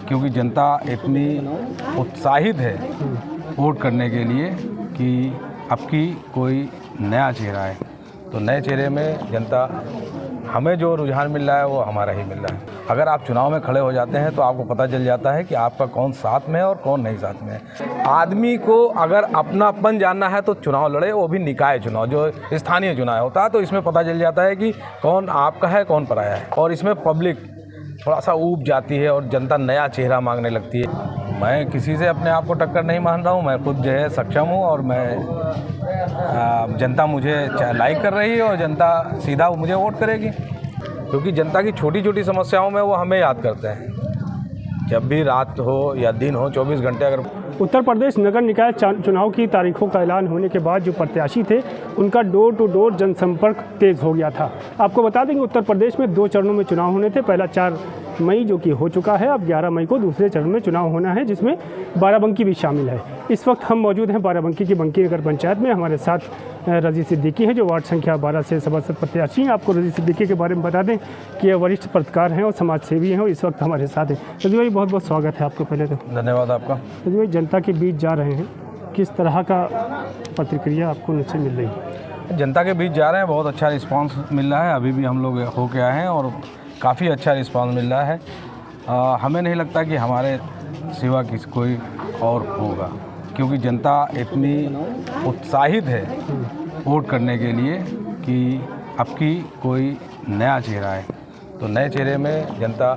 क्योंकि जनता इतनी उत्साहित है वोट करने के लिए कि अब की कोई नया चेहरा है। तो नए चेहरे में जनता, हमें जो रुझान मिल रहा है वो हमारा ही मिल रहा है। अगर आप चुनाव में खड़े हो जाते हैं तो आपको पता चल जाता है कि आपका कौन साथ में है और कौन नहीं साथ में है। आदमी को अगर अपनापन जानना है तो चुनाव लड़े, वो भी निकाय चुनाव, जो स्थानीय चुनाव होता है, तो इसमें पता चल जाता है कि कौन आपका है कौन पराया है। और इसमें पब्लिक थोड़ा सा ऊब जाती है और जनता नया चेहरा मांगने लगती है। मैं किसी से अपने आप को टक्कर नहीं मान रहा हूँ, मैं खुद जो है सक्षम हूँ और मैं जनता मुझे लाइक कर रही है और जनता सीधा मुझे वोट करेगी, क्योंकि जनता की छोटी छोटी समस्याओं में वो हमें याद करते हैं। जब भी रात हो या दिन हो, 24 घंटे अगर उत्तर प्रदेश नगर निकाय चुनाव की तारीखों का ऐलान होने के बाद जो प्रत्याशी थे उनका डोर टू डोर जनसंपर्क तेज हो गया था। आपको बता दें कि उत्तर प्रदेश में 2 चरणों में चुनाव होने थे। पहला 4 मई जो कि हो चुका है, अब 11 मई को दूसरे चरण में चुनाव होना है, जिसमें बाराबंकी भी शामिल है। इस वक्त हम मौजूद हैं बाराबंकी की बंकी नगर पंचायत में। हमारे साथ रजी सिद्दीकी हैं जो वार्ड संख्या 12 से सभासद प्रत्याशी हैं। आपको रजी सिद्दीकी के बारे में बता दें कि ये वरिष्ठ पत्रकार हैं और समाज सेवी हैं और इस वक्त हमारे साथ हैं। रजी भाई, बहुत बहुत स्वागत है आपको। पहले तो धन्यवाद आपका। रजी भाई, जनता के बीच जा रहे हैं, किस तरह का प्रतिक्रिया आपको उनसे मिल रही है? जनता के बीच जा रहे हैं, बहुत अच्छा रिस्पांस मिल रहा है। अभी भी हम लोग होके आए हैं और काफ़ी अच्छा रिस्पांस मिल रहा है। हमें नहीं लगता कि हमारे सिवा किसी कोई और होगा, क्योंकि जनता इतनी उत्साहित है वोट करने के लिए कि अब की कोई नया चेहरा है। तो नए चेहरे में जनता,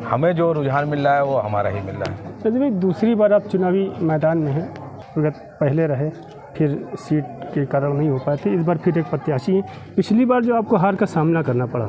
हमें जो रुझान मिल रहा है वो हमारा ही मिल रहा है। रजी भाई, दूसरी बार आप चुनावी मैदान में हैं। पहले रहे, फिर सीट के कारण नहीं हो पाए थे, इस बार फिर एक प्रत्याशी हैं। पिछली बार जो आपको हार का सामना करना पड़ा,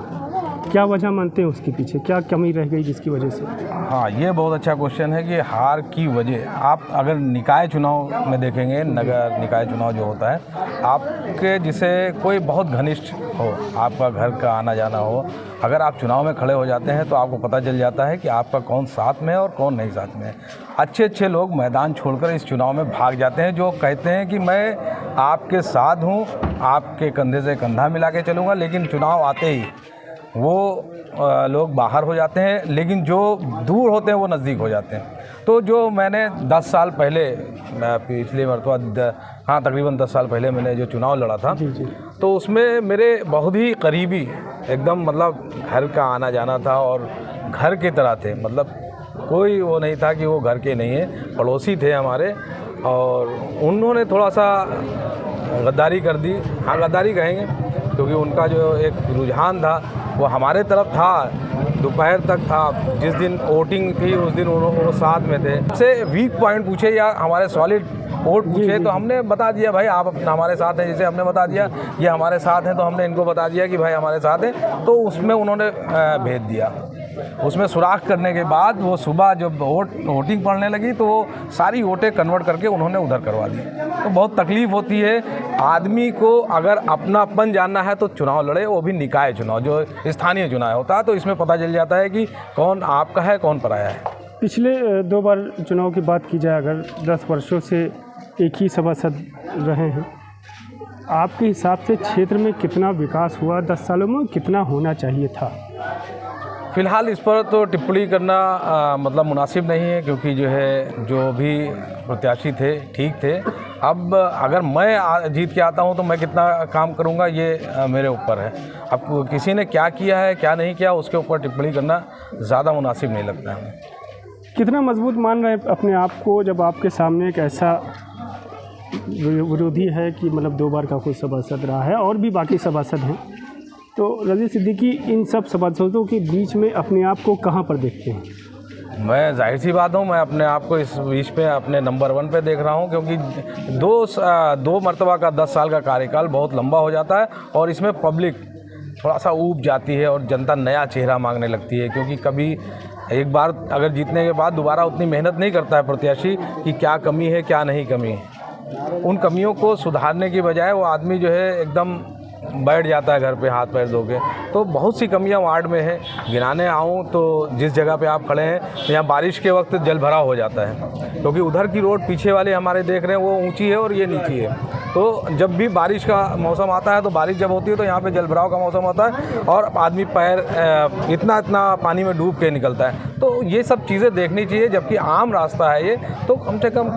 क्या वजह मानते हैं उसके पीछे? क्या कमी रह गई जिसकी वजह से? हाँ, ये बहुत अच्छा क्वेश्चन है कि हार की वजह, आप अगर निकाय चुनाव में देखेंगे, नगर निकाय चुनाव जो होता है, आपके जिसे कोई बहुत घनिष्ठ हो, आपका घर का आना जाना हो, अगर आप चुनाव में खड़े हो जाते हैं तो आपको पता चल जाता है कि आपका कौन साथ में है और कौन नहीं साथ में है। अच्छे अच्छे लोग मैदान छोड़कर इस चुनाव में भाग जाते हैं, जो कहते हैं कि मैं आपके साथ हूँ, आपके कंधे से कंधा मिला के चलूँगा, लेकिन चुनाव आते ही वो लोग बाहर हो जाते हैं, लेकिन जो दूर होते हैं वो नज़दीक हो जाते हैं। तो जो मैंने 10 साल पहले, पिछले मरतबा, हाँ तकरीबन 10 साल पहले मैंने जो चुनाव लड़ा था, तो उसमें मेरे बहुत ही करीबी, एकदम मतलब घर का आना जाना था और घर की तरह थे। मतलब कोई वो नहीं था कि वो घर के नहीं है, पड़ोसी थे हमारे। और उन्होंने थोड़ा सा गद्दारी कर दी, हाँ गद्दारी कहेंगे, क्योंकि उनका जो एक रुझान था वो हमारे तरफ था, दोपहर तक था। जिस दिन वोटिंग थी उस दिन वो साथ में थे। से वीक पॉइंट पूछे या हमारे सॉलिड वोट पूछे तो हमने बता दिया, भाई आप अपना हमारे साथ हैं। जैसे हमने बता दिया ये हमारे साथ हैं, तो हमने इनको बता दिया कि भाई हमारे साथ हैं। तो उसमें उन्होंने भेज दिया। उसमें सुराख करने के बाद वो सुबह जब वोटिंग पड़ने लगी तो वो सारी वोटें कन्वर्ट करके उन्होंने उधर करवा दी। तो बहुत तकलीफ़ होती है। आदमी को अगर अपनापन जानना है तो चुनाव लड़े, वो भी निकाय चुनाव, जो स्थानीय चुनाव होता है, तो इसमें पता चल जाता है कि कौन आपका है कौन पराया है। पिछले 2 बार चुनाव की बात की जाए, अगर 10 वर्षों से एक ही सभासद रहे हैं, आपके हिसाब से क्षेत्र में कितना विकास हुआ 10 सालों में, कितना होना चाहिए था? फ़िलहाल इस पर तो टिप्पणी करना मतलब मुनासिब नहीं है, क्योंकि जो है जो भी प्रत्याशी थे ठीक थे। अब अगर मैं जीत के आता हूं तो मैं कितना काम करूंगा ये मेरे ऊपर है। अब किसी ने क्या किया है क्या नहीं किया उसके ऊपर टिप्पणी करना ज़्यादा मुनासिब नहीं लगता है। कितना मजबूत मान रहे हैं अपने आप को जब आपके सामने एक ऐसा विरोधी है कि मतलब 2 बार का खुद सभासद रहा है और भी बाकी सभासद हैं, तो रजी सिद्दीकी इन सब सभासदों के बीच में अपने आप को कहाँ पर देखते हैं? मैं जाहिर सी बात हूँ, मैं अपने आप को इस बीच पे अपने नंबर 1 पे देख रहा हूँ, क्योंकि दो मरतबा का 10 साल का कार्यकाल बहुत लंबा हो जाता है और इसमें पब्लिक थोड़ा सा ऊब जाती है और जनता नया चेहरा मांगने लगती है। क्योंकि कभी एक बार अगर जीतने के बाद दोबारा उतनी मेहनत नहीं करता है प्रत्याशी कि क्या कमी है क्या नहीं कमी है। उन कमियों को सुधारने की बजाय वो आदमी जो है एकदम बैठ जाता है घर पे हाथ पैर धो के। तो बहुत सी कमियां वार्ड में है। गिनाने आऊँ तो जिस जगह पे आप खड़े हैं तो यहाँ बारिश के वक्त जल भराव हो जाता है, क्योंकि उधर की रोड पीछे वाले हमारे देख रहे हैं वो ऊंची है और ये नीची है। तो जब भी बारिश का मौसम आता है तो बारिश जब होती है तो यहाँ पे जलभराव का मौसम होता है और आदमी पैर इतना पानी में डूब के निकलता है। तो ये सब चीज़ें देखनी चाहिए, जबकि आम रास्ता है ये, तो कम से कम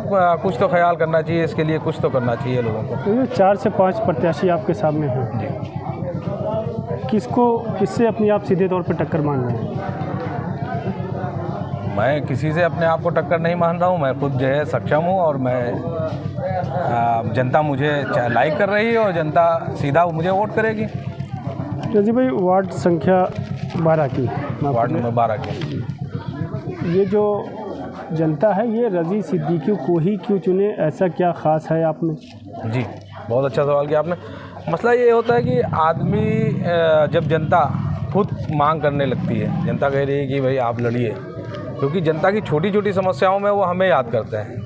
कुछ तो ख्याल करना चाहिए, इसके लिए कुछ तो करना चाहिए लोगों को। तो ये 4 से 5 प्रत्याशी आपके सामने हैं जी, किससे अपनी आप सीधे तौर पर टक्कर मान रहे हैं? मैं किसी से अपने आप को टक्कर नहीं मान रहा हूँ। मैं खुद जो है सक्षम हूँ और मैं जनता मुझे लाइक कर रही है और जनता सीधा मुझे वोट करेगी। रजी भाई, वार्ड संख्या 12 की, वार्ड नंबर 12 की ये जो जनता है ये रजी सिद्दीकी को ही क्यों चुने, ऐसा क्या ख़ास है आप में? जी, बहुत अच्छा सवाल किया आपने। मसला ये होता है कि आदमी जब जनता खुद मांग करने लगती है, जनता कह रही है कि भाई आप लड़िए, क्योंकि जनता की छोटी छोटी समस्याओं में वो हमें याद करते हैं।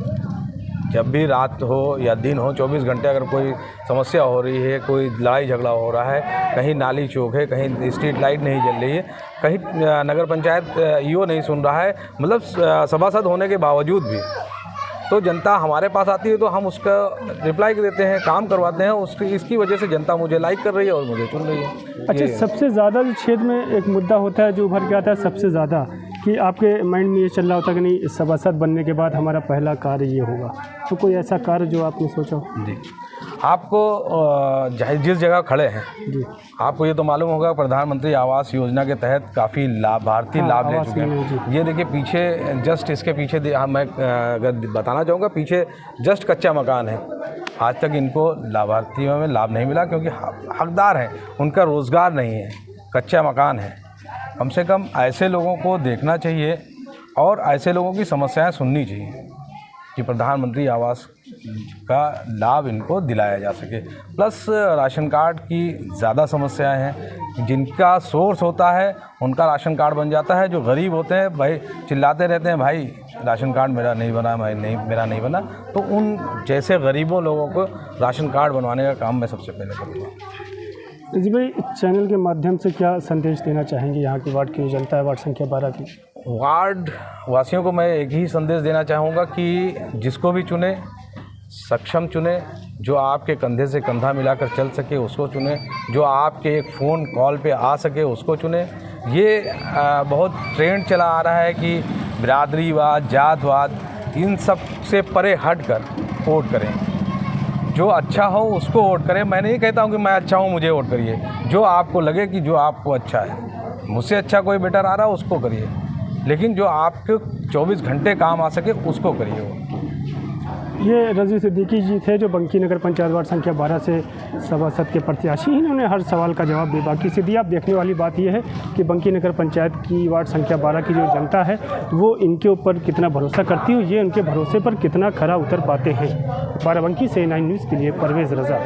जब भी रात हो या दिन हो, 24 घंटे अगर कोई समस्या हो रही है, कोई लड़ाई झगड़ा हो रहा है, कहीं नाली चौक है, कहीं स्ट्रीट लाइट नहीं जल रही है, कहीं नगर पंचायत ईओ नहीं सुन रहा है, मतलब सभासद होने के बावजूद भी, तो जनता हमारे पास आती है तो हम उसका रिप्लाई देते हैं, काम करवाते हैं। इसकी वजह से जनता मुझे लाइक कर रही है और मुझे चुन रही है। अच्छा, सबसे ज़्यादा जो क्षेत्र में एक मुद्दा होता है जो उभर के आता है सबसे ज़्यादा, कि आपके माइंड में ये चल रहा होता है कि नहीं, सभासद बनने के बाद हमारा पहला कार्य ये होगा, तो कोई ऐसा कार्य जो आपने सोचा हो? जी, आपको जिस जगह खड़े हैं जी, आपको ये तो मालूम होगा, प्रधानमंत्री आवास योजना के तहत काफ़ी लाभार्थी लाभ ले चुके हैं। ये देखिए पीछे, जस्ट इसके पीछे मैं अगर बताना चाहूँगा, पीछे जस्ट कच्चा मकान है। आज तक इनको लाभार्थियों में लाभ नहीं मिला क्योंकि हकदार हैं, उनका रोज़गार नहीं है, कच्चा मकान है। कम से कम ऐसे लोगों को देखना चाहिए और ऐसे लोगों की समस्याएं सुननी चाहिए कि प्रधानमंत्री आवास का लाभ इनको दिलाया जा सके। प्लस राशन कार्ड की ज़्यादा समस्याएं हैं, जिनका सोर्स होता है उनका राशन कार्ड बन जाता है। जो गरीब होते हैं भाई चिल्लाते रहते हैं, भाई राशन कार्ड मेरा नहीं बना, मेरा नहीं बना, तो उन जैसे गरीबों लोगों को राशन कार्ड बनवाने का काम मैं सबसे पहले करूँगा। जी भाई, चैनल के माध्यम से क्या संदेश देना चाहेंगे यहाँ की वार्ड की जनता है, वार्ड संख्या 12 की? वार्ड वासियों को मैं एक ही संदेश देना चाहूँगा कि जिसको भी चुने, सक्षम चुने, जो आपके कंधे से कंधा मिलाकर चल सके उसको चुने, जो आपके एक फ़ोन कॉल पे आ सके उसको चुने। ये बहुत ट्रेंड चला आ रहा है कि बिरादरीवाद, जातवाद, इन सब से परे हट कर वोट करें। जो अच्छा हो उसको वोट करें। मैं नहीं कहता हूँ कि मैं अच्छा हूँ मुझे वोट करिए, जो आपको लगे कि जो आपको अच्छा है, मुझसे अच्छा कोई बेटर आ रहा है उसको करिए, लेकिन जो आपके 24 घंटे काम आ सके उसको करिए वो। ये रजी सिद्दीकी जी थे जो बंकी नगर पंचायत वार्ड संख्या 12 से सभासद के प्रत्याशी। इन्होंने हर सवाल का जवाब बेबाकी से दिया। अब देखने वाली बात यह है कि बंकी नगर पंचायत की वार्ड संख्या 12 की जो जनता है वो इनके ऊपर कितना भरोसा करती है, ये उनके भरोसे पर कितना खरा उतर पाते हैं। बाराबंकी से 9 न्यूज़ के लिए परवेज़ रज़ा।